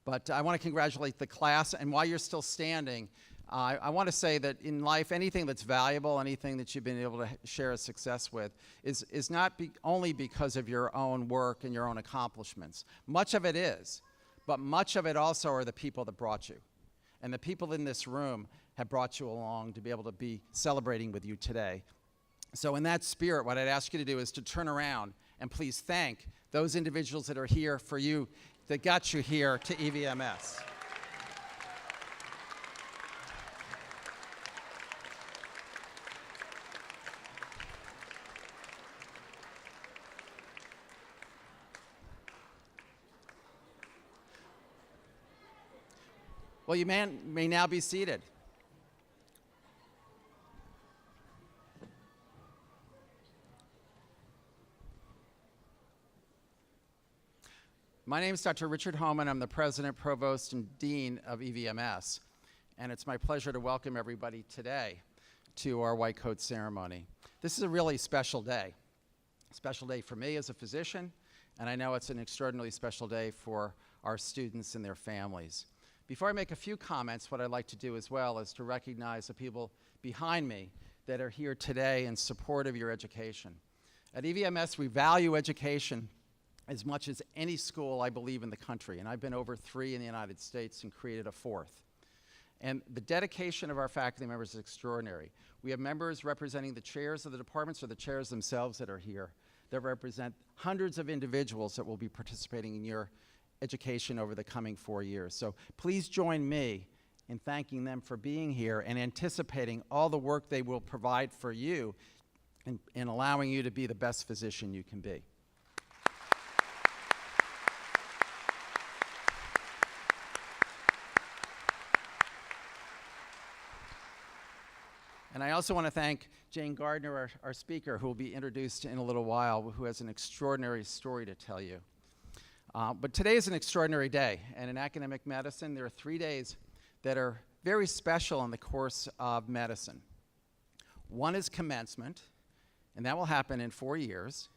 But I want to congratulate the class, and while you're still standing, I want to say that in life, anything that's valuable, anything that you've been able to share a success with is not only because of your own work and your own accomplishments. Much of it is, but much of it also are the people that brought you. And the people in this room have brought you along to be able to be celebrating with you today. So in that spirit, what I'd ask you to do is to turn around and please thank those individuals that are here for you, that got you here to EVMS. Well, you may now be seated. My name is Dr. Richard Homan. I'm the President, Provost, and Dean of EVMS. And it's my pleasure to welcome everybody today to our white coat ceremony. This is a really special day. A special day for me as a physician, and I know it's an extraordinarily special day for our students and their families. Before I make a few comments, what I'd like to do as well is to recognize the people behind me that are here today in support of your education. At EVMS, we value education as much as any school, I believe, in the country. And I've been over 3 in the United States and created a 4th. And the dedication of our faculty members is extraordinary. We have members representing the chairs of the departments or the chairs themselves that are here that represent hundreds of individuals that will be participating in your education over the coming 4 years. So please join me in thanking them for being here and anticipating all the work they will provide for you in allowing you to be the best physician you can be. And I also want to thank Jane Gardner, our speaker, who will be introduced in a little while, who has an extraordinary story to tell you. But today is an extraordinary day, and in academic medicine, there are 3 days that are very special in the course of medicine. One is commencement, and that will happen in 4 years,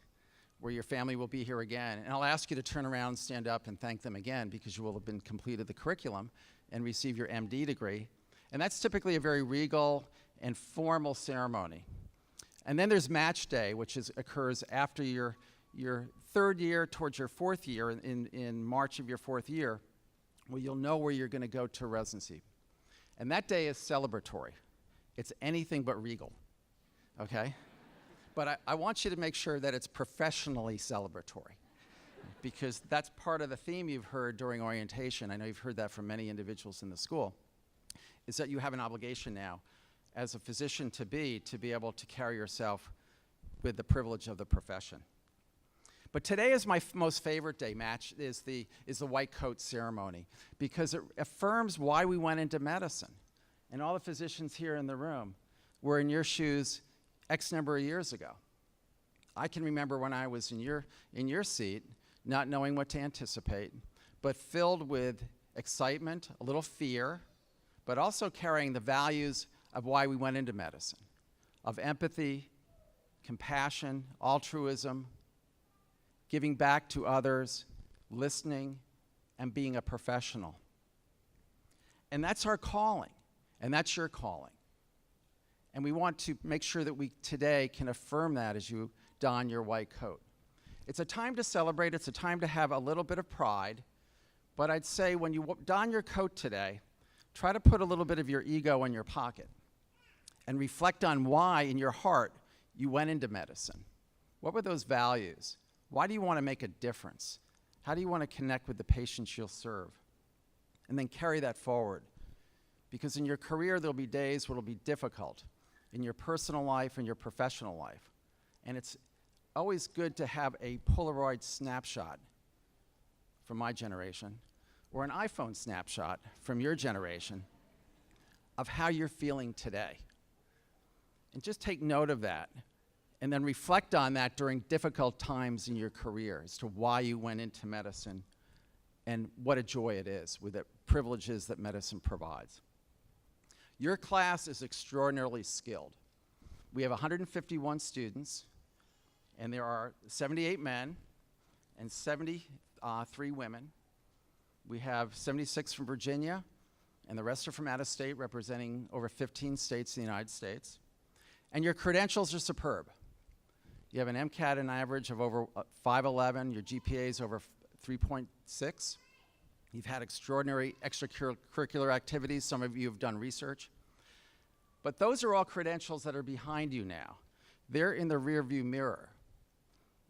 where your family will be here again. And I'll ask you to turn around, stand up, and thank them again, because you will have been completed the curriculum and receive your MD degree. And that's typically a very regal and formal ceremony. And then there's match day, which occurs after your 3rd year towards your 4th year, in March of your 4th year, where you'll know where you're going to go to residency. And that day is celebratory. It's anything but regal, okay? But I want you to make sure that it's professionally celebratory, because that's part of the theme you've heard during orientation. I know you've heard that from many individuals in the school, is that you have an obligation now as a physician to be able to carry yourself with the privilege of the profession. But today is my most favorite day. Match is the white coat ceremony, because it affirms why we went into medicine. And all the physicians here in the room were in your shoes X number of years ago. I can remember when I was in your seat, not knowing what to anticipate, but filled with excitement, a little fear, but also carrying the values of why we went into medicine, of empathy, compassion, altruism, giving back to others, listening, and being a professional. And that's our calling, and that's your calling. And we want to make sure that we today can affirm that as you don your white coat. It's a time to celebrate, it's a time to have a little bit of pride, but I'd say when you don your coat today, try to put a little bit of your ego in your pocket and reflect on why in your heart you went into medicine. What were those values? Why do you want to make a difference? How do you want to connect with the patients you'll serve? And then carry that forward. Because in your career, there'll be days where it'll be difficult in your personal life and your professional life. And it's always good to have a Polaroid snapshot from my generation, or an iPhone snapshot from your generation, of how you're feeling today. And just take note of that, and then reflect on that during difficult times in your career as to why you went into medicine and what a joy it is with the privileges that medicine provides. Your class is extraordinarily skilled. We have 151 students, and there are 78 men and 73 women. We have 76 from Virginia, and the rest are from out of state, representing over 15 states in the United States. And your credentials are superb. You have an MCAT an average of over 511, your GPA is over 3.6. You've had extraordinary extracurricular activities. Some of you have done research. But those are all credentials that are behind you now. They're in the rearview mirror.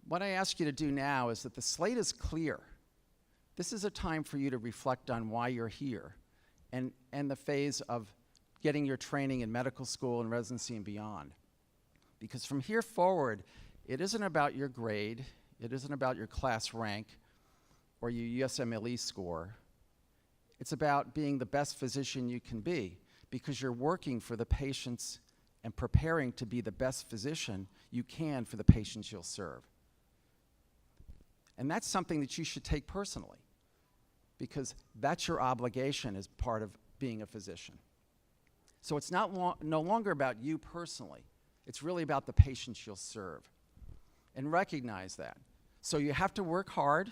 What I ask you to do now is that the slate is clear. This is a time for you to reflect on why you're here and the phase of getting your training in medical school and residency and beyond. Because from here forward, it isn't about your grade, it isn't about your class rank or your USMLE score. It's about being the best physician you can be because you're working for the patients and preparing to be the best physician you can for the patients you'll serve. And that's something that you should take personally because that's your obligation as part of being a physician. So it's no longer about you personally. It's really about the patients you'll serve. And recognize that. So you have to work hard.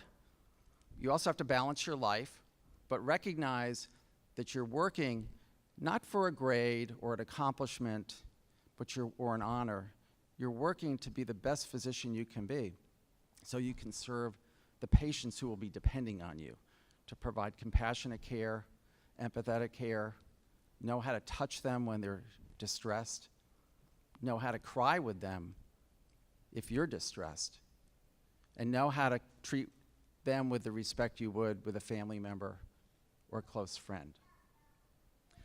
You also have to balance your life, but recognize that you're working not for a grade or an accomplishment, or an honor. You're working to be the best physician you can be so you can serve the patients who will be depending on you to provide compassionate care, empathetic care, know how to touch them when they're distressed, know how to cry with them if you're distressed, and know how to treat them with the respect you would with a family member or a close friend.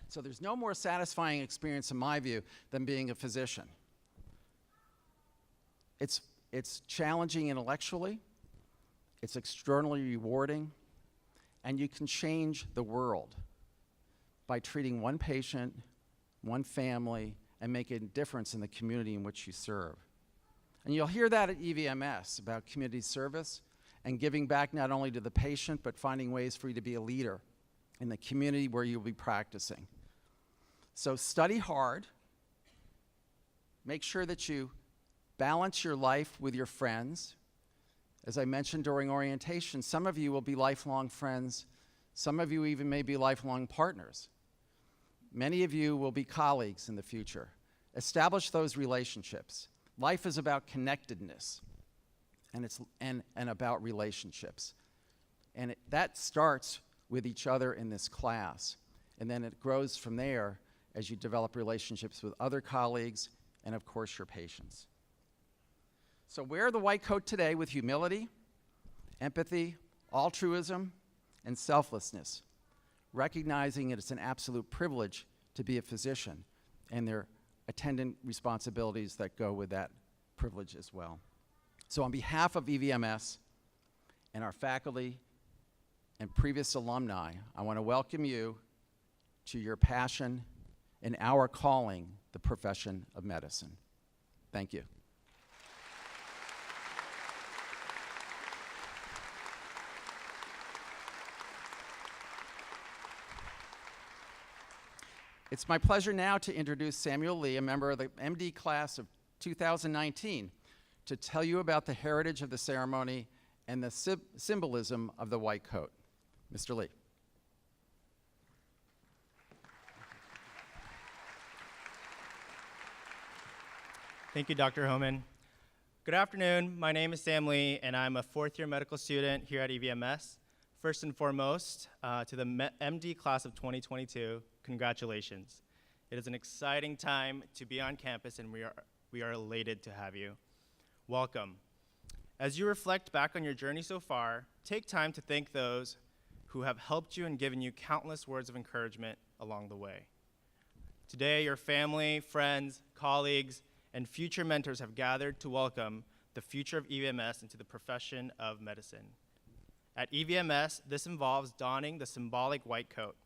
So there's no more satisfying experience, in my view, than being a physician. It's challenging intellectually, it's extraordinarily rewarding, and you can change the world by treating one patient, one family, and making a difference in the community in which you serve. And you'll hear that at EVMS about community service and giving back not only to the patient, but finding ways for you to be a leader in the community where you'll be practicing. So study hard. Make sure that you balance your life with your friends. As I mentioned during orientation, some of you will be lifelong friends. Some of you even may be lifelong partners. Many of you will be colleagues in the future. Establish those relationships. Life is about connectedness, and about relationships. And that starts with each other in this class. And then it grows from there as you develop relationships with other colleagues and, of course, your patients. So wear the white coat today with humility, empathy, altruism, and selflessness, recognizing it's an absolute privilege to be a physician and their attendant responsibilities that go with that privilege as well. So on behalf of EVMS and our faculty and previous alumni, I want to welcome you to your passion and our calling, the profession of medicine. Thank you. It's my pleasure now to introduce Samuel Lee, a member of the MD class of 2019, to tell you about the heritage of the ceremony and the symbolism of the white coat. Mr. Lee. Thank you, Dr. Homan. Good afternoon. My name is Sam Lee, and I'm a fourth-year medical student here at EVMS. First and foremost, to the MD class of 2022, congratulations. It is an exciting time to be on campus, and we are elated to have you. Welcome. As you reflect back on your journey so far, take time to thank those who have helped you and given you countless words of encouragement along the way. Today, your family, friends, colleagues, and future mentors have gathered to welcome the future of EVMS into the profession of medicine. At EVMS, this involves donning the symbolic white coat.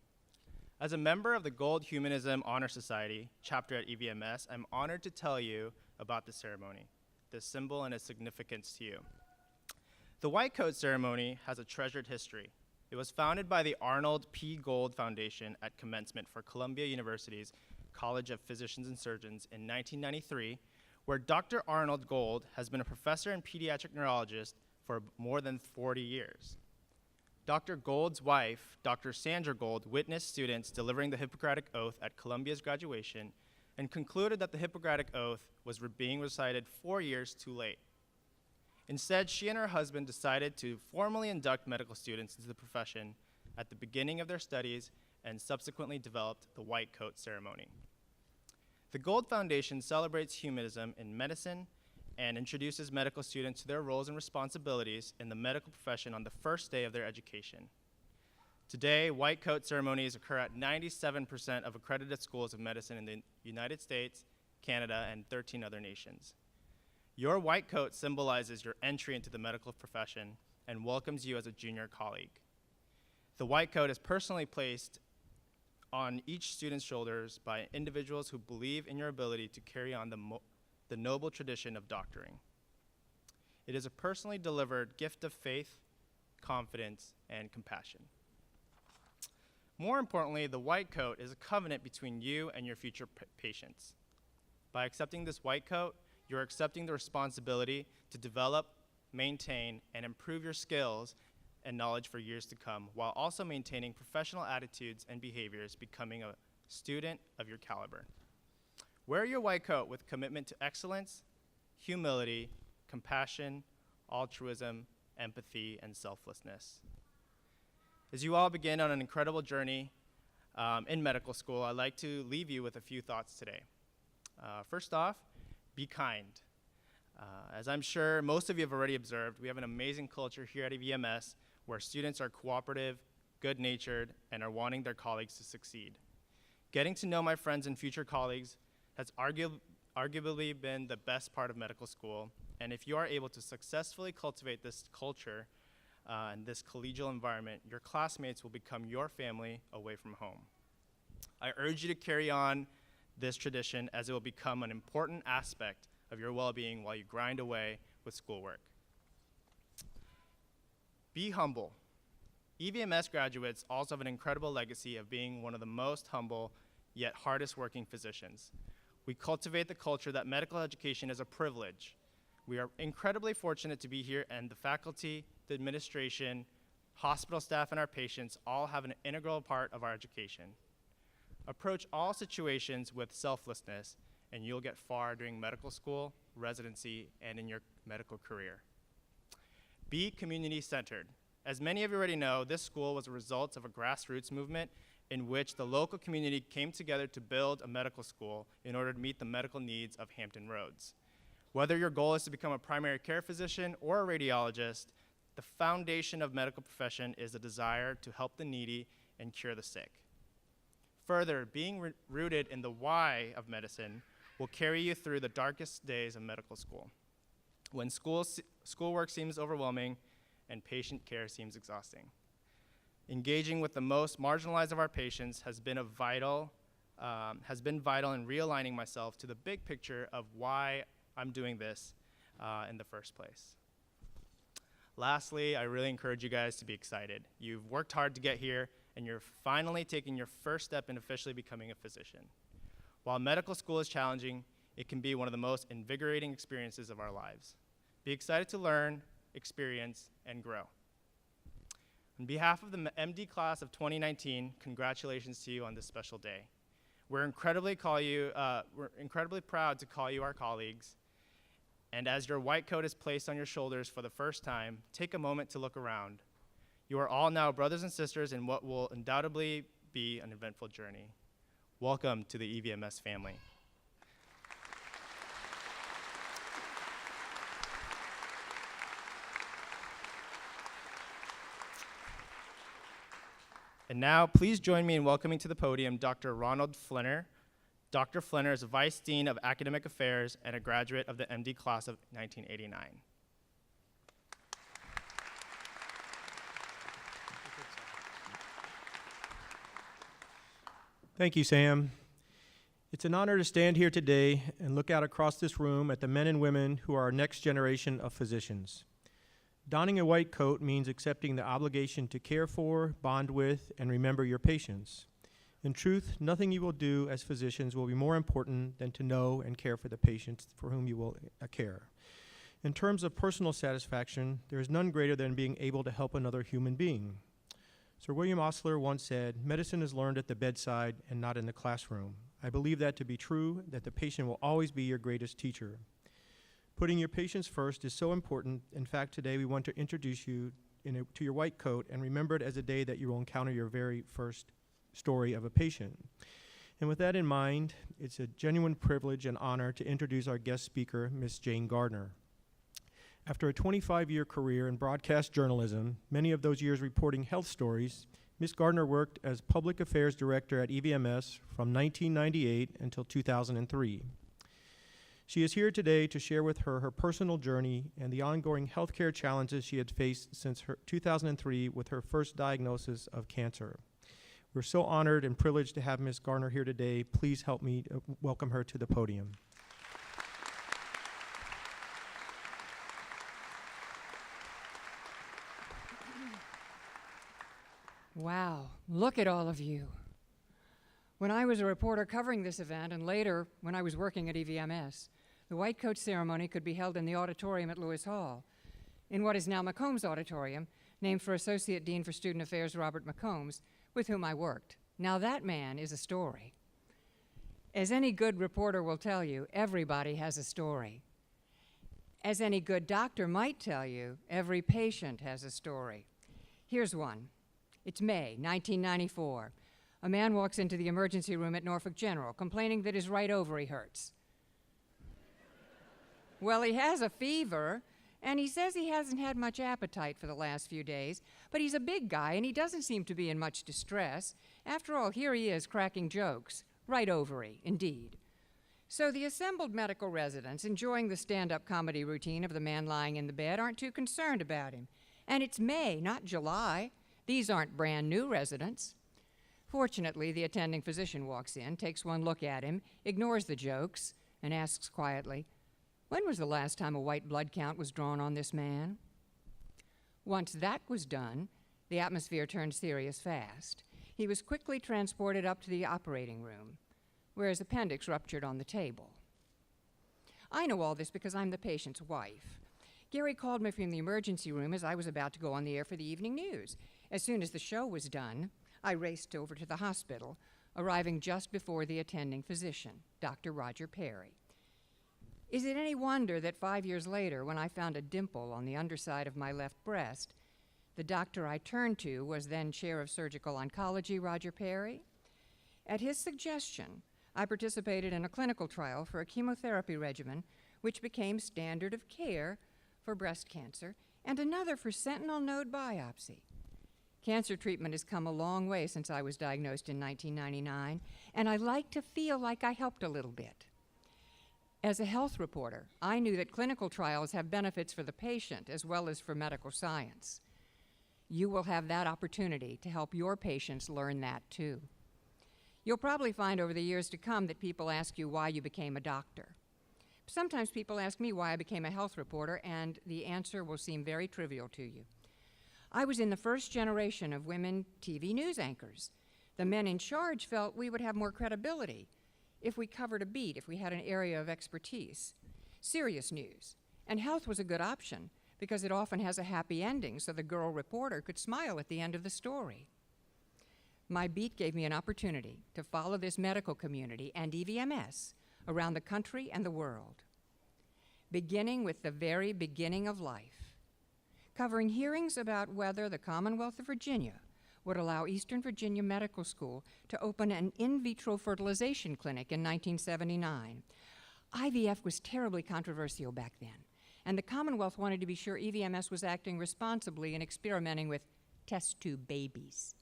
As a member of the Gold Humanism Honor Society chapter at EVMS, I'm honored to tell you about the ceremony, this symbol and its significance to you. The white coat ceremony has a treasured history. It was founded by the Arnold P. Gold Foundation at commencement for Columbia University's College of Physicians and Surgeons in 1993, where Dr. Arnold Gold has been a professor and pediatric neurologist for more than 40 years. Dr. Gold's wife, Dr. Sandra Gold, witnessed students delivering the Hippocratic Oath at Columbia's graduation and concluded that the Hippocratic Oath was being recited 4 years too late. Instead, she and her husband decided to formally induct medical students into the profession at the beginning of their studies and subsequently developed the white coat ceremony. The Gold Foundation celebrates humanism in medicine and introduces medical students to their roles and responsibilities in the medical profession on the first day of their education. Today, white coat ceremonies occur at 97% of accredited schools of medicine in the United States, Canada, and 13 other nations. Your white coat symbolizes your entry into the medical profession and welcomes you as a junior colleague. The white coat is personally placed on each student's shoulders by individuals who believe in your ability to carry on the noble tradition of doctoring. It is a personally delivered gift of faith, confidence, and compassion. More importantly, the white coat is a covenant between you and your future patients. By accepting this white coat, you're accepting the responsibility to develop, maintain, and improve your skills and knowledge for years to come, while also maintaining professional attitudes and behaviors, becoming a student of your caliber. Wear your white coat with commitment to excellence, humility, compassion, altruism, empathy, and selflessness. As you all begin on an incredible journey in medical school, I'd like to leave you with a few thoughts today. First off, be kind. As I'm sure most of you have already observed, we have an amazing culture here at EVMS where students are cooperative, good-natured, and are wanting their colleagues to succeed. Getting to know my friends and future colleagues has arguably been the best part of medical school, and if you are able to successfully cultivate this culture and this collegial environment, your classmates will become your family away from home. I urge you to carry on this tradition as it will become an important aspect of your well-being while you grind away with schoolwork. Be humble. EVMS graduates also have an incredible legacy of being one of the most humble yet hardest working physicians. We cultivate the culture that medical education is a privilege. We are incredibly fortunate to be here, and the faculty, the administration, hospital staff, and our patients all have an integral part of our education. Approach all situations with selflessness, and you'll get far during medical school, residency, and in your medical career. Be community-centered. As many of you already know, this school was a result of a grassroots movement in which the local community came together to build a medical school in order to meet the medical needs of Hampton Roads. Whether your goal is to become a primary care physician or a radiologist, the foundation of medical profession is a desire to help the needy and cure the sick. Further, being rooted in the why of medicine will carry you through the darkest days of medical school, when schoolwork seems overwhelming and patient care seems exhausting. Engaging with the most marginalized of our patients has been vital in realigning myself to the big picture of why I'm doing this in the first place. Lastly, I really encourage you guys to be excited. You've worked hard to get here, and you're finally taking your first step in officially becoming a physician. While medical school is challenging, it can be one of the most invigorating experiences of our lives. Be excited to learn, experience, and grow. On behalf of the MD class of 2019, congratulations to you on this special day. We're incredibly proud to call you our colleagues. And as your white coat is placed on your shoulders for the first time, take a moment to look around. You are all now brothers and sisters in what will undoubtedly be an eventful journey. Welcome to the EVMS family. And now, please join me in welcoming to the podium Dr. Ronald Flinner. Dr. Flinner is a Vice Dean of Academic Affairs and a graduate of the MD class of 1989. Thank you, Sam. It's an honor to stand here today and look out across this room at the men and women who are our next generation of physicians. Donning a white coat means accepting the obligation to care for, bond with, and remember your patients. In truth, nothing you will do as physicians will be more important than to know and care for the patients for whom you will care. In terms of personal satisfaction, there is none greater than being able to help another human being. Sir William Osler once said, "Medicine is learned at the bedside and not in the classroom." I believe that to be true, that the patient will always be your greatest teacher. Putting your patients first is so important. In fact, today we want to introduce you to your white coat and remember it as a day that you will encounter your very first story of a patient. And with that in mind, it's a genuine privilege and honor to introduce our guest speaker, Ms. Jane Gardner. After a 25-year career in broadcast journalism, many of those years reporting health stories, Ms. Gardner worked as Public Affairs Director at EVMS from 1998 until 2003. She is here today to share with her personal journey and the ongoing healthcare challenges she had faced since 2003 with her first diagnosis of cancer. We're so honored and privileged to have Ms. Gardner here today. Please help me welcome her to the podium. Wow, look at all of you. When I was a reporter covering this event, and later when I was working at EVMS, the white coat ceremony could be held in the auditorium at Lewis Hall, in what is now McCombs Auditorium, named for Associate Dean for Student Affairs Robert McCombs, with whom I worked. Now that man is a story. As any good reporter will tell you, everybody has a story. As any good doctor might tell you, every patient has a story. Here's one. It's May 1994. A man walks into the emergency room at Norfolk General complaining that his right ovary hurts. Well, he has a fever, and he says he hasn't had much appetite for the last few days, but he's a big guy and he doesn't seem to be in much distress. After all, here he is cracking jokes. Right ovary, indeed. So the assembled medical residents, enjoying the stand-up comedy routine of the man lying in the bed, aren't too concerned about him. And it's May, not July. These aren't brand new residents. Fortunately, the attending physician walks in, takes one look at him, ignores the jokes, and asks quietly, "When was the last time a white blood count was drawn on this man?" Once that was done, the atmosphere turned serious fast. He was quickly transported up to the operating room, where his appendix ruptured on the table. I know all this because I'm the patient's wife. Gary called me from the emergency room as I was about to go on the air for the evening news. As soon as the show was done, I raced over to the hospital, arriving just before the attending physician, Dr. Roger Perry. Is it any wonder that 5 years later, when I found a dimple on the underside of my left breast, the doctor I turned to was then Chair of Surgical Oncology, Roger Perry? At his suggestion, I participated in a clinical trial for a chemotherapy regimen which became standard of care for breast cancer and another for sentinel node biopsy. Cancer treatment has come a long way since I was diagnosed in 1999, and I like to feel like I helped a little bit. As a health reporter, I knew that clinical trials have benefits for the patient as well as for medical science. You will have that opportunity to help your patients learn that too. You'll probably find over the years to come that people ask you why you became a doctor. Sometimes people ask me why I became a health reporter, and the answer will seem very trivial to you. I was in the first generation of women TV news anchors. The men in charge felt we would have more credibility if we covered a beat, if we had an area of expertise. Serious news. And health was a good option because it often has a happy ending, so the girl reporter could smile at the end of the story. My beat gave me an opportunity to follow this medical community and EVMS around the country and the world, beginning with the very beginning of life, covering hearings about whether the Commonwealth of Virginia would allow Eastern Virginia Medical School to open an in vitro fertilization clinic in 1979. IVF was terribly controversial back then, and the Commonwealth wanted to be sure EVMS was acting responsibly in experimenting with test tube babies.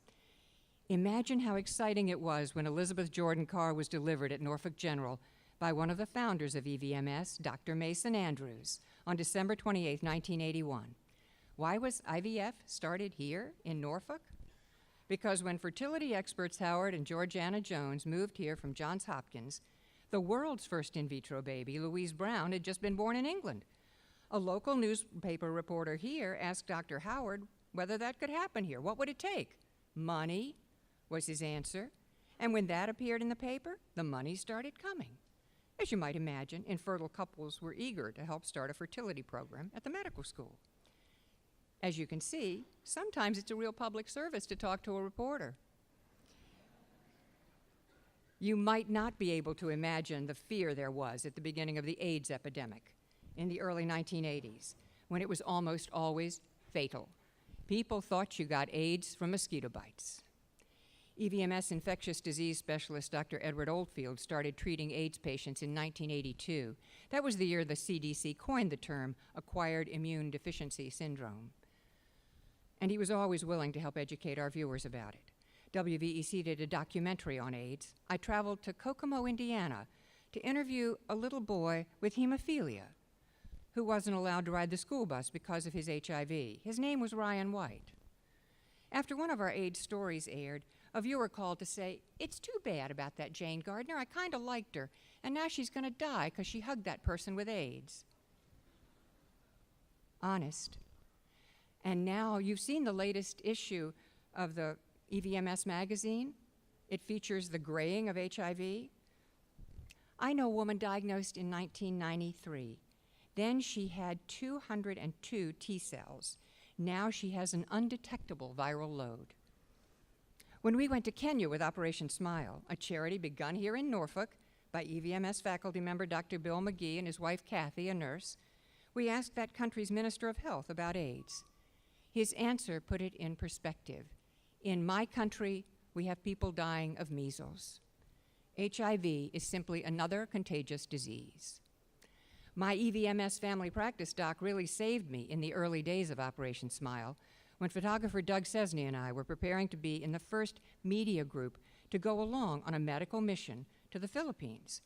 Imagine how exciting it was when Elizabeth Jordan Carr was delivered at Norfolk General by one of the founders of EVMS, Dr. Mason Andrews, on December 28, 1981. Why was IVF started here in Norfolk? Because when fertility experts Howard and Georgiana Jones moved here from Johns Hopkins, the world's first in vitro baby, Louise Brown, had just been born in England. A local newspaper reporter here asked Dr. Howard whether that could happen here. What would it take? Money, was his answer. And when that appeared in the paper, the money started coming. As you might imagine, infertile couples were eager to help start a fertility program at the medical school. As you can see, sometimes it's a real public service to talk to a reporter. You might not be able to imagine the fear there was at the beginning of the AIDS epidemic in the early 1980s, when it was almost always fatal. People thought you got AIDS from mosquito bites. EVMS infectious disease specialist Dr. Edward Oldfield started treating AIDS patients in 1982. That was the year the CDC coined the term acquired immune deficiency syndrome. And he was always willing to help educate our viewers about it. WVEC did a documentary on AIDS. I traveled to Kokomo, Indiana, to interview a little boy with hemophilia who wasn't allowed to ride the school bus because of his HIV. His name was Ryan White. After one of our AIDS stories aired, a viewer called to say, "It's too bad about that Jane Gardner. I kind of liked her, and now she's going to die because she hugged that person with AIDS." Honest. And now you've seen the latest issue of the EVMS magazine. It features the graying of HIV. I know a woman diagnosed in 1993. Then she had 202 T cells. Now she has an undetectable viral load. When we went to Kenya with Operation Smile, a charity begun here in Norfolk by EVMS faculty member Dr. Bill McGee and his wife Kathy, a nurse, we asked that country's Minister of Health about AIDS. His answer put it in perspective. In my country, we have people dying of measles. HIV is simply another contagious disease. My EVMS family practice doc really saved me in the early days of Operation Smile, when photographer Doug Cesny and I were preparing to be in the first media group to go along on a medical mission to the Philippines.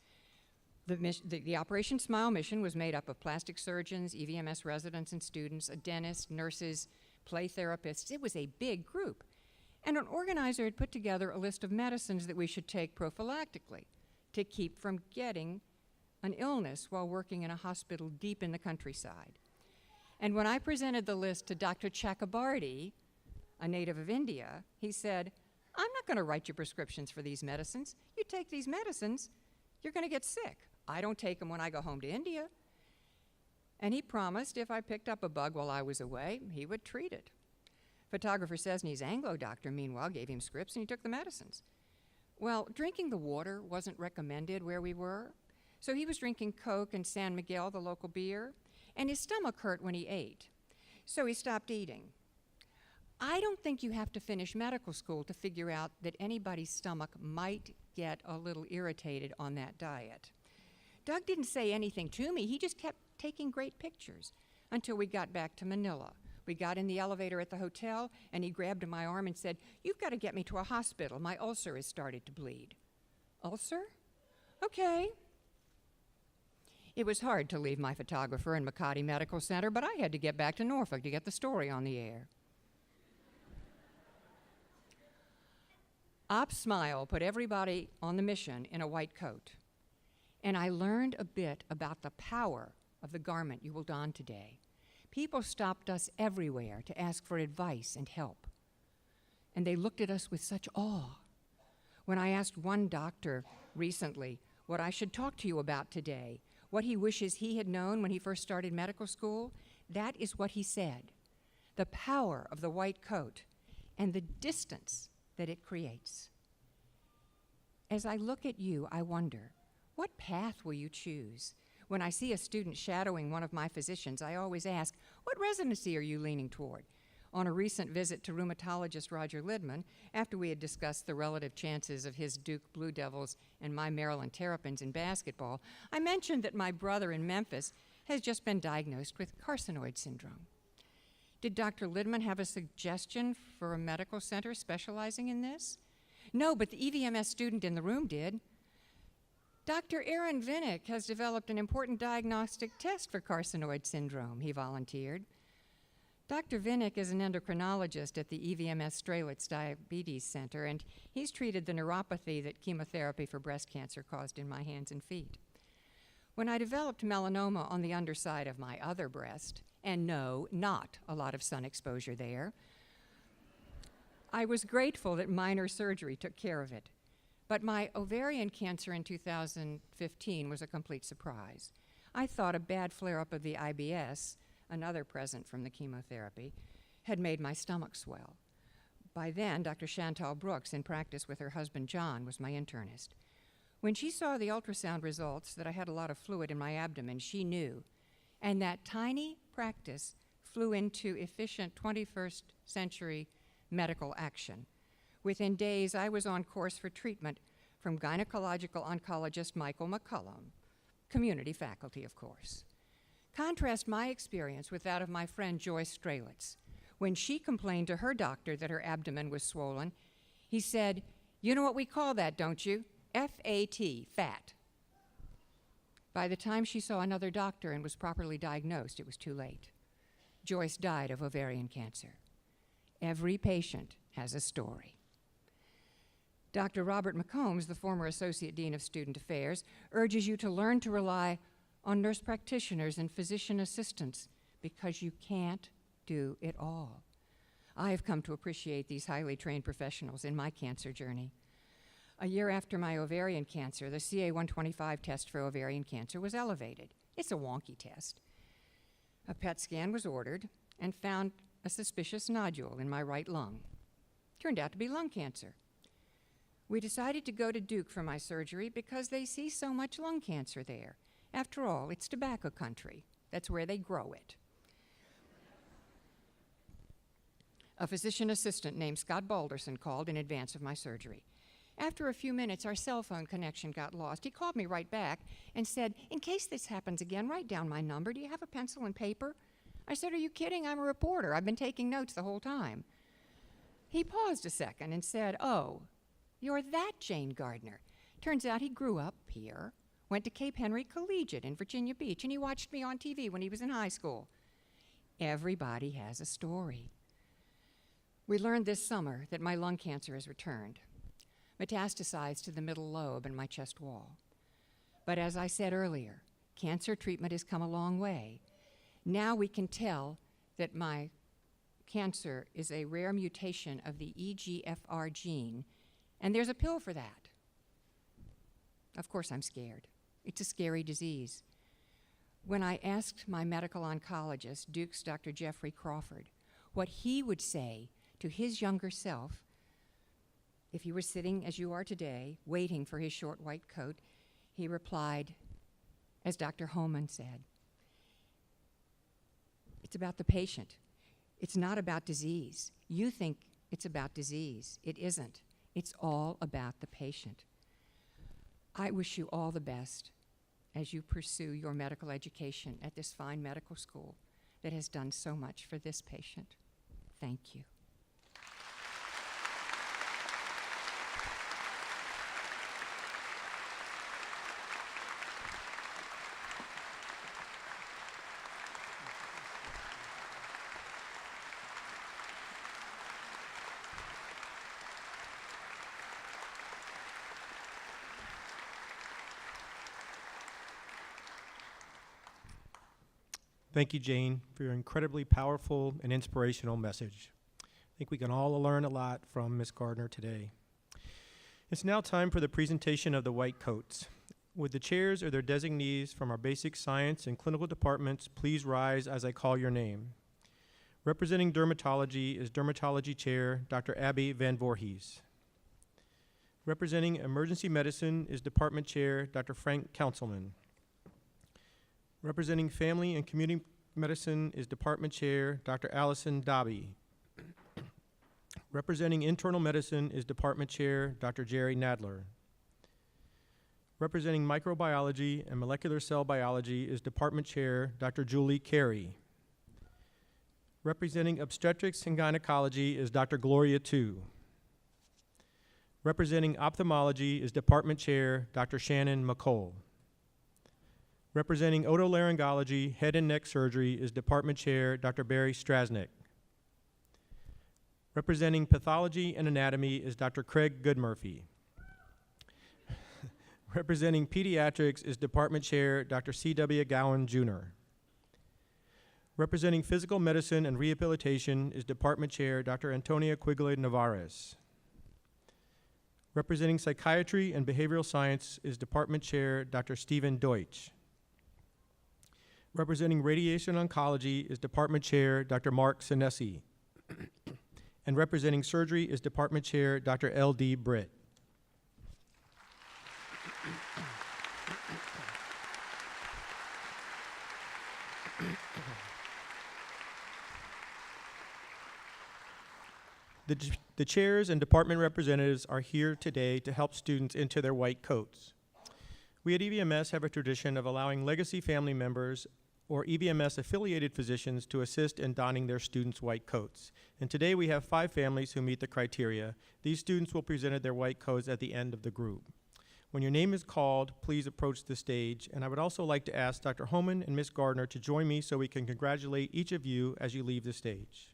The Operation Smile mission was made up of plastic surgeons, EVMS residents and students, a dentist, nurses, play therapists. It was a big group. And an organizer had put together a list of medicines that we should take prophylactically to keep from getting an illness while working in a hospital deep in the countryside. And when I presented the list to Dr. Chakrabarty, a native of India, he said, "I'm not going to write you prescriptions for these medicines. You take these medicines, you're going to get sick. I don't take them when I go home to India." And he promised if I picked up a bug while I was away, he would treat it. Photographer Cesny's Anglo doctor, meanwhile, gave him scripts and he took the medicines. Well, drinking the water wasn't recommended where we were, so he was drinking Coke and San Miguel, the local beer, and his stomach hurt when he ate, so he stopped eating. I don't think you have to finish medical school to figure out that anybody's stomach might get a little irritated on that diet. Doug didn't say anything to me. He just kept taking great pictures until we got back to Manila. We got in the elevator at the hotel, and he grabbed my arm and said, "You've got to get me to a hospital. My ulcer has started to bleed." Ulcer? Okay. It was hard to leave my photographer in Makati Medical Center, but I had to get back to Norfolk to get the story on the air. Op Smile put everybody on the mission in a white coat, and I learned a bit about the power of the garment you will don today. People stopped us everywhere to ask for advice and help, and they looked at us with such awe. When I asked one doctor recently what I should talk to you about today, what he wishes he had known when he first started medical school, that is what he said: the power of the white coat and the distance that it creates. As I look at you, I wonder, what path will you choose? When I see a student shadowing one of my physicians, I always ask, what residency are you leaning toward? On a recent visit to rheumatologist Roger Lidman, after we had discussed the relative chances of his Duke Blue Devils and my Maryland Terrapins in basketball, I mentioned that my brother in Memphis has just been diagnosed with carcinoid syndrome. Did Dr. Lidman have a suggestion for a medical center specializing in this? No, but the EVMS student in the room did. Dr. Aaron Vinnick has developed an important diagnostic test for carcinoid syndrome, he volunteered. Dr. Vinnick is an endocrinologist at the EVMS Strelitz Diabetes Center, and he's treated the neuropathy that chemotherapy for breast cancer caused in my hands and feet. When I developed melanoma on the underside of my other breast, and no, not a lot of sun exposure there, I was grateful that minor surgery took care of it. But my ovarian cancer in 2015 was a complete surprise. I thought a bad flare-up of the IBS, another present from the chemotherapy, had made my stomach swell. By then, Dr. Chantal Brooks, in practice with her husband John, was my internist. When she saw the ultrasound results that I had a lot of fluid in my abdomen, she knew. And that tiny practice flew into efficient 21st century medical action. Within days, I was on course for treatment from gynecological oncologist Michael McCullum, community faculty, of course. Contrast my experience with that of my friend Joyce Strelitz. When she complained to her doctor that her abdomen was swollen, he said, "You know what we call that, don't you? F-A-T, fat." By the time she saw another doctor and was properly diagnosed, it was too late. Joyce died of ovarian cancer. Every patient has a story. Dr. Robert McCombs, the former Associate Dean of Student Affairs, urges you to learn to rely on nurse practitioners and physician assistants because you can't do it all. I have come to appreciate these highly trained professionals in my cancer journey. A year after my ovarian cancer, the CA-125 test for ovarian cancer was elevated. It's a wonky test. A PET scan was ordered and found a suspicious nodule in my right lung. Turned out to be lung cancer. We decided to go to Duke for my surgery because they see so much lung cancer there. After all, it's tobacco country. That's where they grow it. A physician assistant named Scott Balderson called in advance of my surgery. After a few minutes, our cell phone connection got lost. He called me right back and said, "In case this happens again, write down my number. Do you have a pencil and paper?" I said, "Are you kidding? I'm a reporter. I've been taking notes the whole time." He paused a second and said, "Oh, you're that Jane Gardner." Turns out he grew up here, went to Cape Henry Collegiate in Virginia Beach, and he watched me on TV when he was in high school. Everybody has a story. We learned this summer that my lung cancer has returned, metastasized to the middle lobe and my chest wall. But as I said earlier, cancer treatment has come a long way. Now we can tell that my cancer is a rare mutation of the EGFR gene, and there's a pill for that. Of course I'm scared. It's a scary disease. When I asked my medical oncologist, Duke's Dr. Jeffrey Crawford, what he would say to his younger self if he were sitting as you are today, waiting for his short white coat, he replied, as Dr. Homan said, "It's about the patient. It's not about disease. You think it's about disease. It isn't. It's all about the patient." I wish you all the best as you pursue your medical education at this fine medical school that has done so much for this patient. Thank you. Thank you, Jane, for your incredibly powerful and inspirational message. I think we can all learn a lot from Ms. Gardner today. It's now time for the presentation of the white coats. Would the chairs or their designees from our basic science and clinical departments please rise as I call your name? Representing dermatology is Dermatology Chair Dr. Abby Van Voorhees. Representing emergency medicine is Department Chair Dr. Frank Councilman. Representing Family and Community Medicine is Department Chair Dr. Allison Dobby. Representing Internal Medicine is Department Chair Dr. Jerry Nadler. Representing Microbiology and Molecular Cell Biology is Department Chair Dr. Julie Carey. Representing Obstetrics and Gynecology is Dr. Gloria Tu. Representing Ophthalmology is Department Chair Dr. Shannon McCole. Representing Otolaryngology, Head and Neck Surgery is Department Chair Dr. Barry Strasnick. Representing Pathology and Anatomy is Dr. Craig Goodmurphy. Representing Pediatrics is Department Chair Dr. C.W. Gowan, Jr. Representing Physical Medicine and Rehabilitation is Department Chair Dr. Antonia Quigley Navarez. Representing Psychiatry and Behavioral Science is Department Chair Dr. Stephen Deutsch. Representing Radiation Oncology is Department Chair Dr. Mark Sinesi. And representing surgery is Department Chair Dr. L.D. Britt. The chairs and department representatives are here today to help students into their white coats. We at EVMS have a tradition of allowing legacy family members or EVMS-affiliated physicians to assist in donning their students' white coats. And today we have 5 families who meet the criteria. These students will present their white coats at the end of the group. When your name is called, please approach the stage. And I would also like to ask Dr. Homan and Ms. Gardner to join me so we can congratulate each of you as you leave the stage.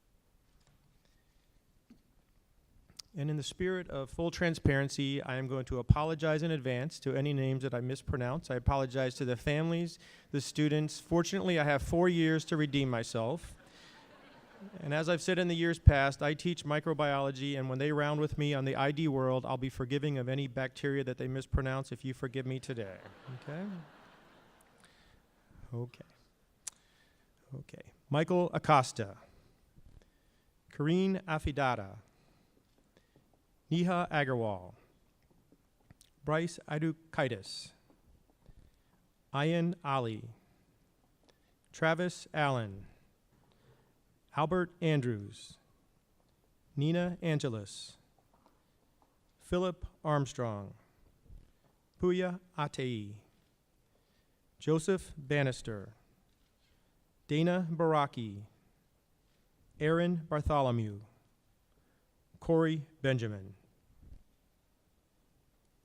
And in the spirit of full transparency, I am going to apologize in advance to any names that I mispronounce. I apologize to the families, the students. Fortunately, I have 4 years to redeem myself. And as I've said in the years past, I teach microbiology, and when they round with me on the ID world, I'll be forgiving of any bacteria that they mispronounce if you forgive me today. Okay? Okay. Michael Acosta. Kareen Afidata. Neha Agarwal, Bryce Adukaitis, Ayan Ali, Travis Allen, Albert Andrews, Nina Angelis, Philip Armstrong, Puya Atei, Joseph Bannister, Dana Baraki, Aaron Bartholomew, Corey Benjamin.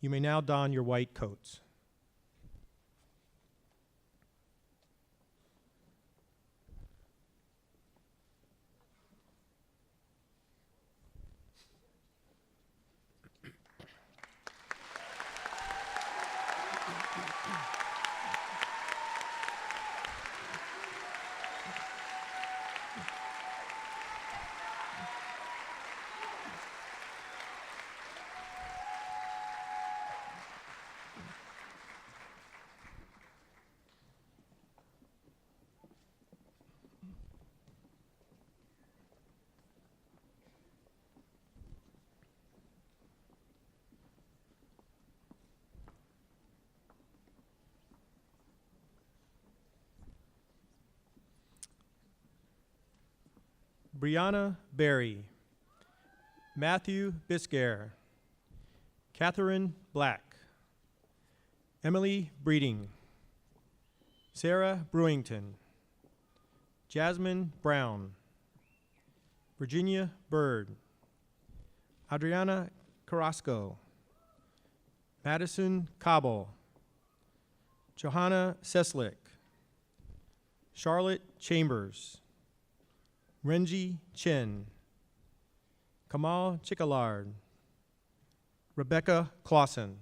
You may now don your white coats. Brianna Berry, Matthew Biscare, Catherine Black, Emily Breeding, Sarah Brewington, Jasmine Brown, Virginia Bird, Adriana Carrasco, Madison Cobble, Johanna Seslick, Charlotte Chambers, Renji Chen, Kamal Chickalard, Rebecca Clausen.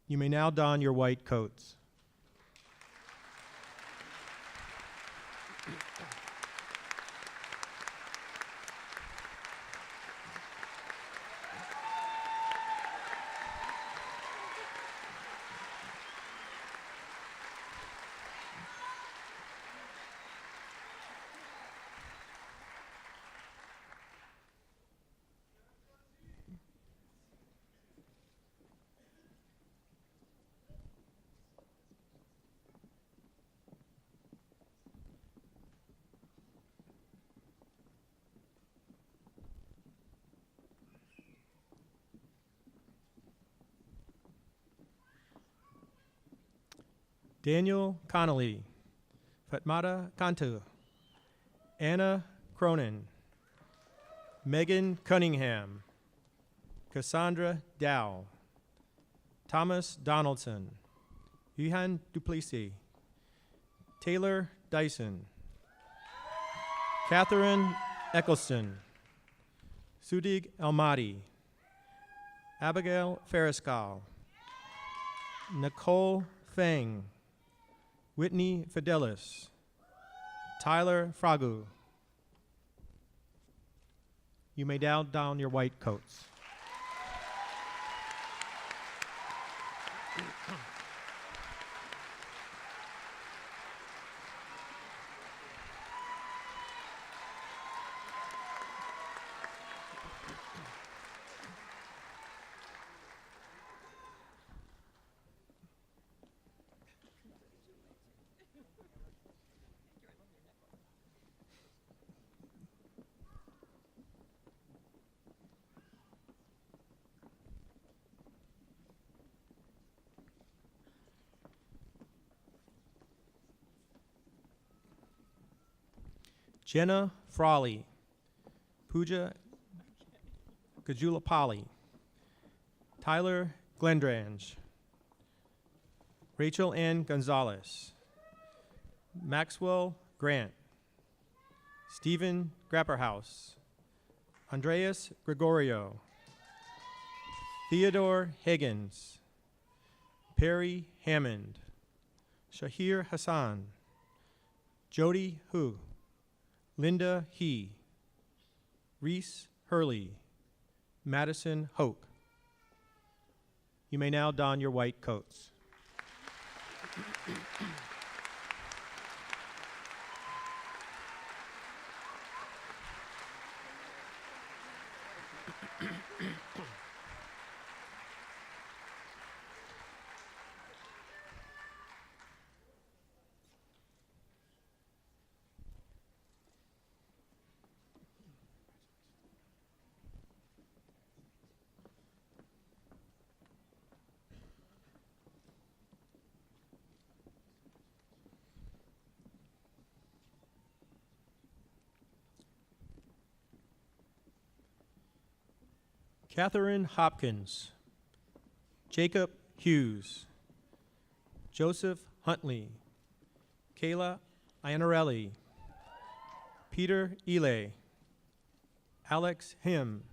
You may now don your white coats. Daniel Connolly, Fatmata Kantu, Anna Cronin, Megan Cunningham, Cassandra Dow, Thomas Donaldson, Yuhan Duplessis, Taylor Dyson, Catherine Eccleston, Sudig Almadi, Abigail Fariscal, Nicole Feng, Whitney Fidelis, Tyler Fragu. You may now don your white coats. Jenna Frawley, Pooja Gajulapalli, Tyler Glendrange, Rachel Ann Gonzalez, Maxwell Grant, Stephen Grapperhaus, Andreas Gregorio, Theodore Higgins, Perry Hammond, Shahir Hassan, Jody Hu, Linda He, Reese Hurley, Madison Hoke. You may now don your white coats. Catherine Hopkins, Jacob Hughes, Joseph Huntley, Kayla Iannarelli, Peter Ely, Alex Him,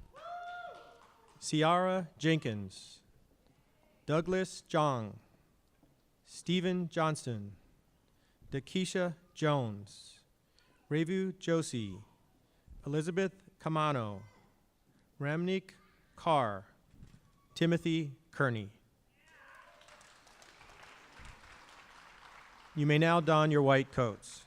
Ciara Jenkins, Douglas Jong, Stephen Johnston, Dakisha Jones, Revu Joshi, Elizabeth Kamano, Ramnik Carr, Timothy Kearney. You may now don your white coats.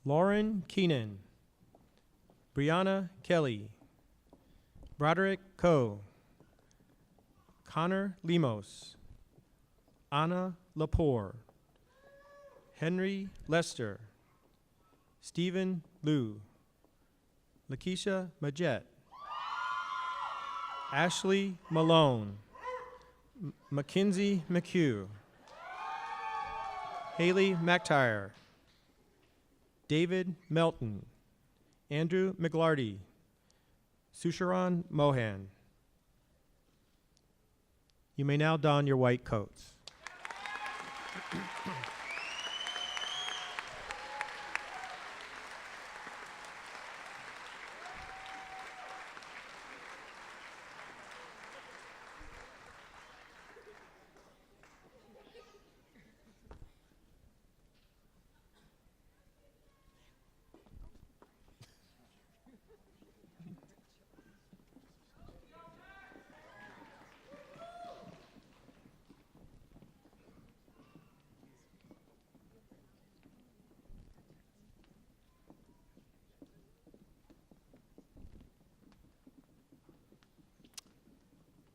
Lauren Keenan, Brianna Kelly, Broderick Coe, Connor Lemos, Anna Lepore, Henry Lester, Stephen Liu, Lakeisha Majet, Ashley Malone, Mackenzie McHugh, Haley McTire, David Melton, Andrew McLarty, Susharan Mohan. You may now don your white coats.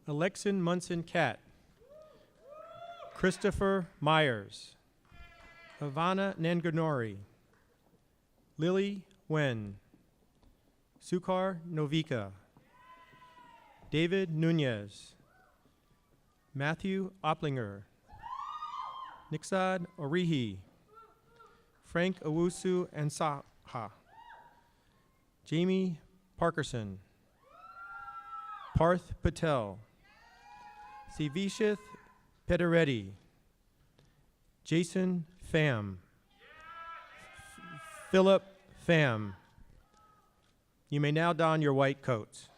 Alexin Munson Cat, Christopher Myers, Ivana Nanganori, Lily Wen, Sukar Novika, David Nunez, Matthew Oplinger, Nixad Orihi, Frank Owusu Ansaha, Jamie Parkerson, Parth Patel, Sivishith Pederetti, Jason Pham, Philip Pham. You may now don your white coats.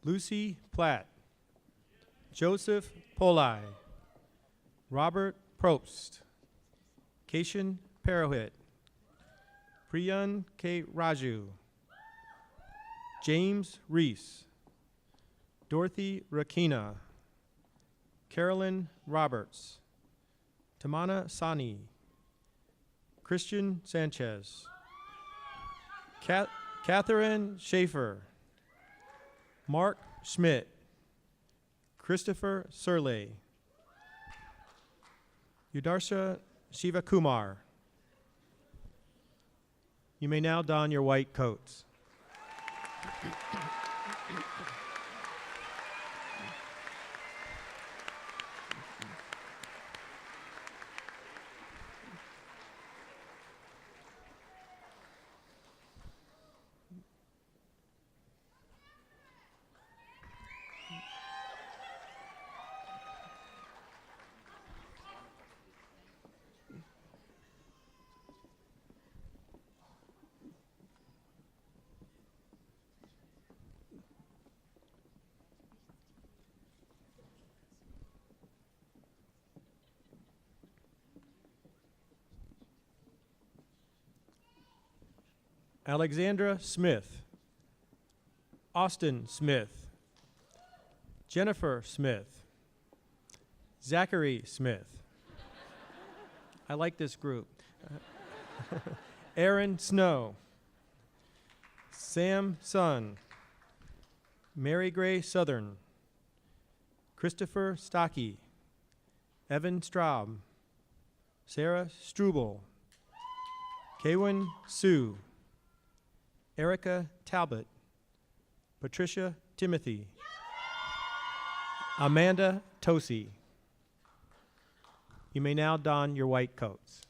Lucy Platt, Joseph Polai, Robert Probst, Kashan Parohit, Priyan K. Raju, James Reese, Dorothy Rakina, Carolyn Roberts, Tamana Sani, Christian Sanchez, Catherine Schaefer, Mark Schmidt, Christopher Surley, Yudarsha Shivakumar. You may now don your white coats. Alexandra Smith, Austin Smith, Jennifer Smith, Zachary Smith. I like this group. Aaron Snow, Sam Sun, Mary Gray Southern, Christopher Stocky, Evan Straub, Sarah Struble, Kaywin Sue, Erica Talbot, Patricia Timothy, Amanda Tosi. You may now don your white coats.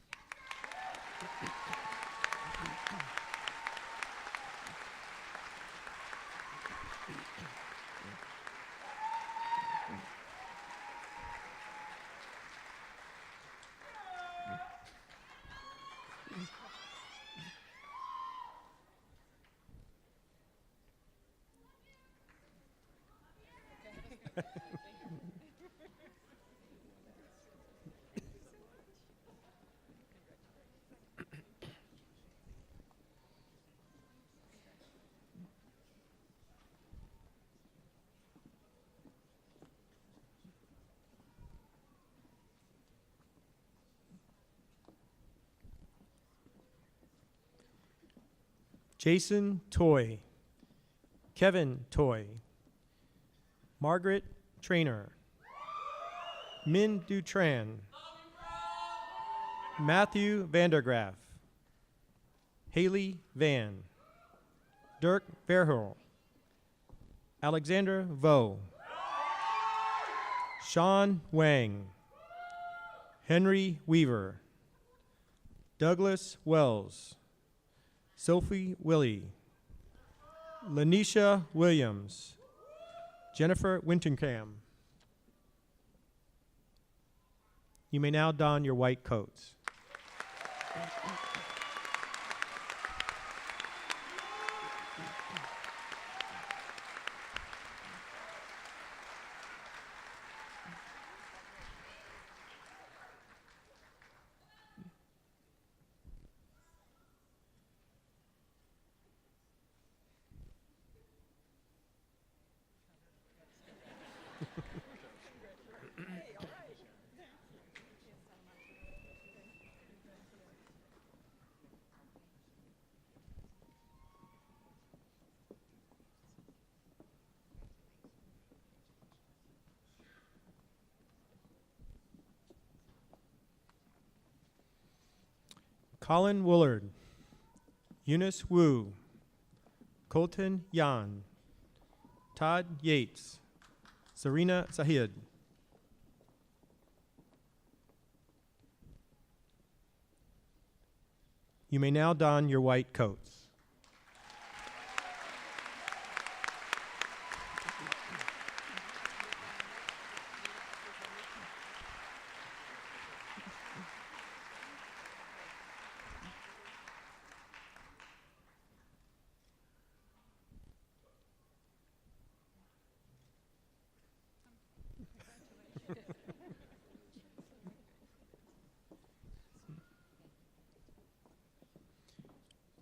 Jason Toy, Kevin Toy, Margaret Trainer, Min Dutran, Matthew Vandergraff, Haley Van, Dirk Verhul, Alexander Vo, Sean Wang, Henry Weaver, Douglas Wells, Sophie Willie, Lanisha Williams, Jennifer Wintercam. You may now don your white coats. Colin Woolard, Eunice Wu, Colton Yan, Todd Yates, Serena Sahid. You may now don your white coats.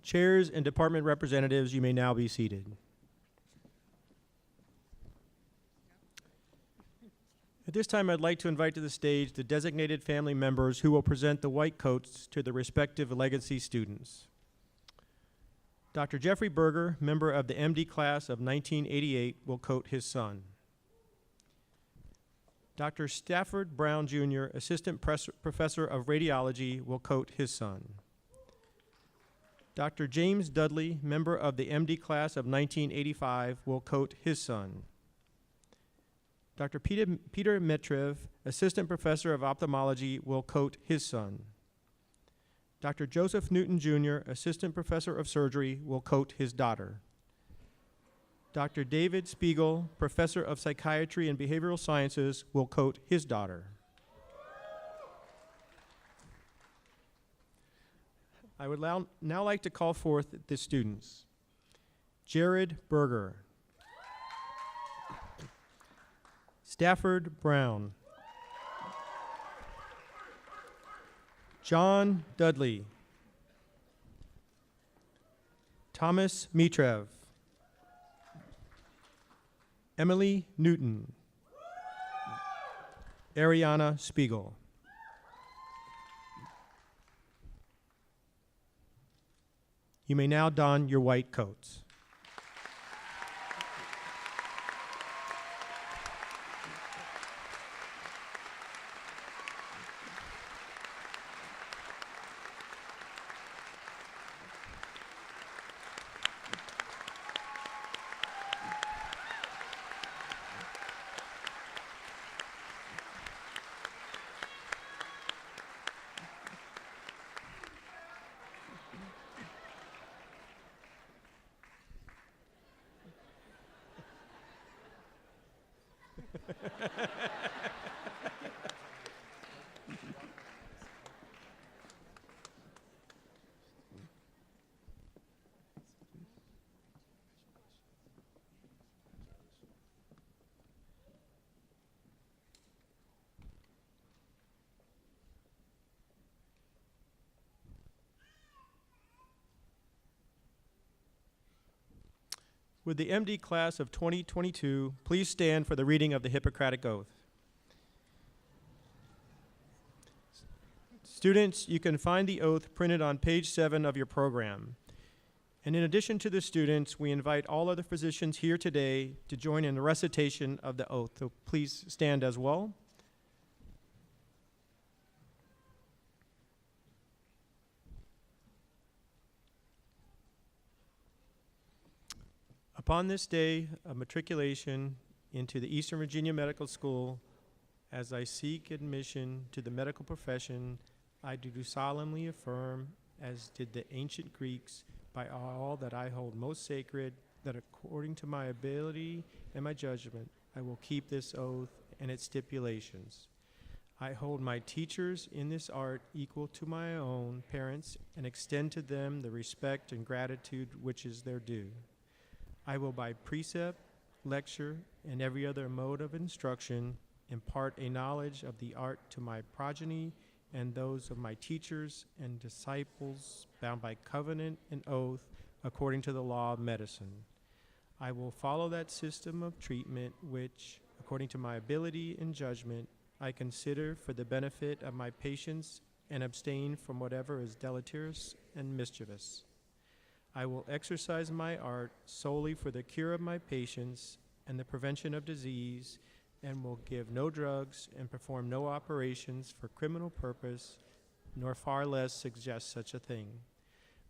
Chairs and department representatives, you may now be seated. At this time, I'd like to invite to the stage the designated family members who will present the white coats to the respective legacy students. Dr. Jeffrey Berger, member of the MD class of 1988, will coat his son. Dr. Stafford Brown, Jr., assistant professor of radiology, will coat his son. Dr. James Dudley, member of the MD class of 1985, will coat his son. Dr. Peter Metrev, assistant professor of ophthalmology, will coat his son. Dr. Joseph Newton, Jr., assistant professor of surgery, will coat his daughter. Dr. David Spiegel, professor of psychiatry and behavioral sciences, will coat his daughter. I would now like to call forth the students. Jared Berger. Stafford Brown. John Dudley. Thomas Mitrev. Emily Newton. Ariana Spiegel. You may now don your white coats. Would the MD class of 2022 please stand for the reading of the Hippocratic Oath? Students, you can find the oath printed on page 7 of your program. And in addition to the students, we invite all other physicians here today to join in the recitation of the oath. So please stand as well. Upon this day of matriculation into the Eastern Virginia Medical School, as I seek admission to the medical profession, I do solemnly affirm, as did the ancient Greeks, by all that I hold most sacred, that according to my ability and my judgment, I will keep this oath and its stipulations. I hold my teachers in this art equal to my own parents and extend to them the respect and gratitude which is their due. I will by precept, lecture, and every other mode of instruction impart a knowledge of the art to my progeny and those of my teachers and disciples bound by covenant and oath according to the law of medicine. I will follow that system of treatment which, according to my ability and judgment, I consider for the benefit of my patients and abstain from whatever is deleterious and mischievous. I will exercise my art solely for the cure of my patients and the prevention of disease, and will give no drugs and perform no operations for criminal purpose, nor far less suggest such a thing.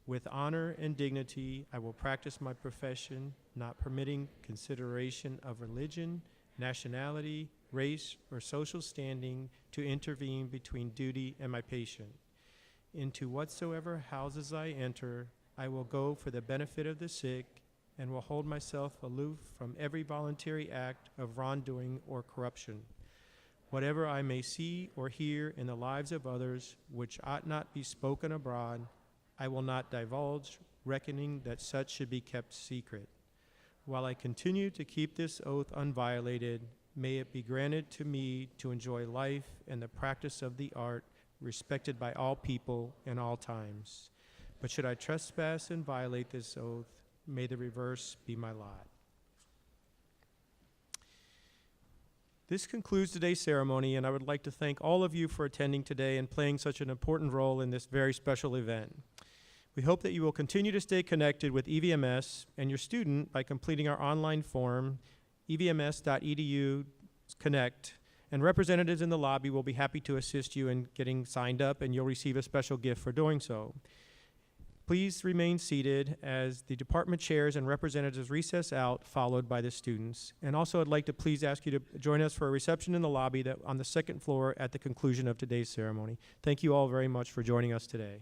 With honor and dignity, I will practice my profession, not permitting consideration of religion, nationality, race, or social standing to intervene between duty and my patient. Into whatsoever houses I enter, I will go for the benefit of the sick and will hold myself aloof from every voluntary act of wrongdoing or corruption. Whatever I may see or hear in the lives of others which ought not be spoken abroad, I will not divulge, reckoning that such should be kept secret. While I continue to keep this oath unviolated, may it be granted to me to enjoy life and the practice of the art respected by all people in all times. But should I trespass and violate this oath, may the reverse be my lot. This concludes today's ceremony, and I would like to thank all of you for attending today and playing such an important role in this very special event. We hope that you will continue to stay connected with EVMS and your student by completing our online form, evms.edu/connect, and representatives in the lobby will be happy to assist you in getting signed up, and you'll receive a special gift for doing so. Please remain seated as the department chairs and representatives recess out, followed by the students. And also, I'd like to please ask you to join us for a reception in the lobby on the second floor at the conclusion of today's ceremony. Thank you all very much for joining us today.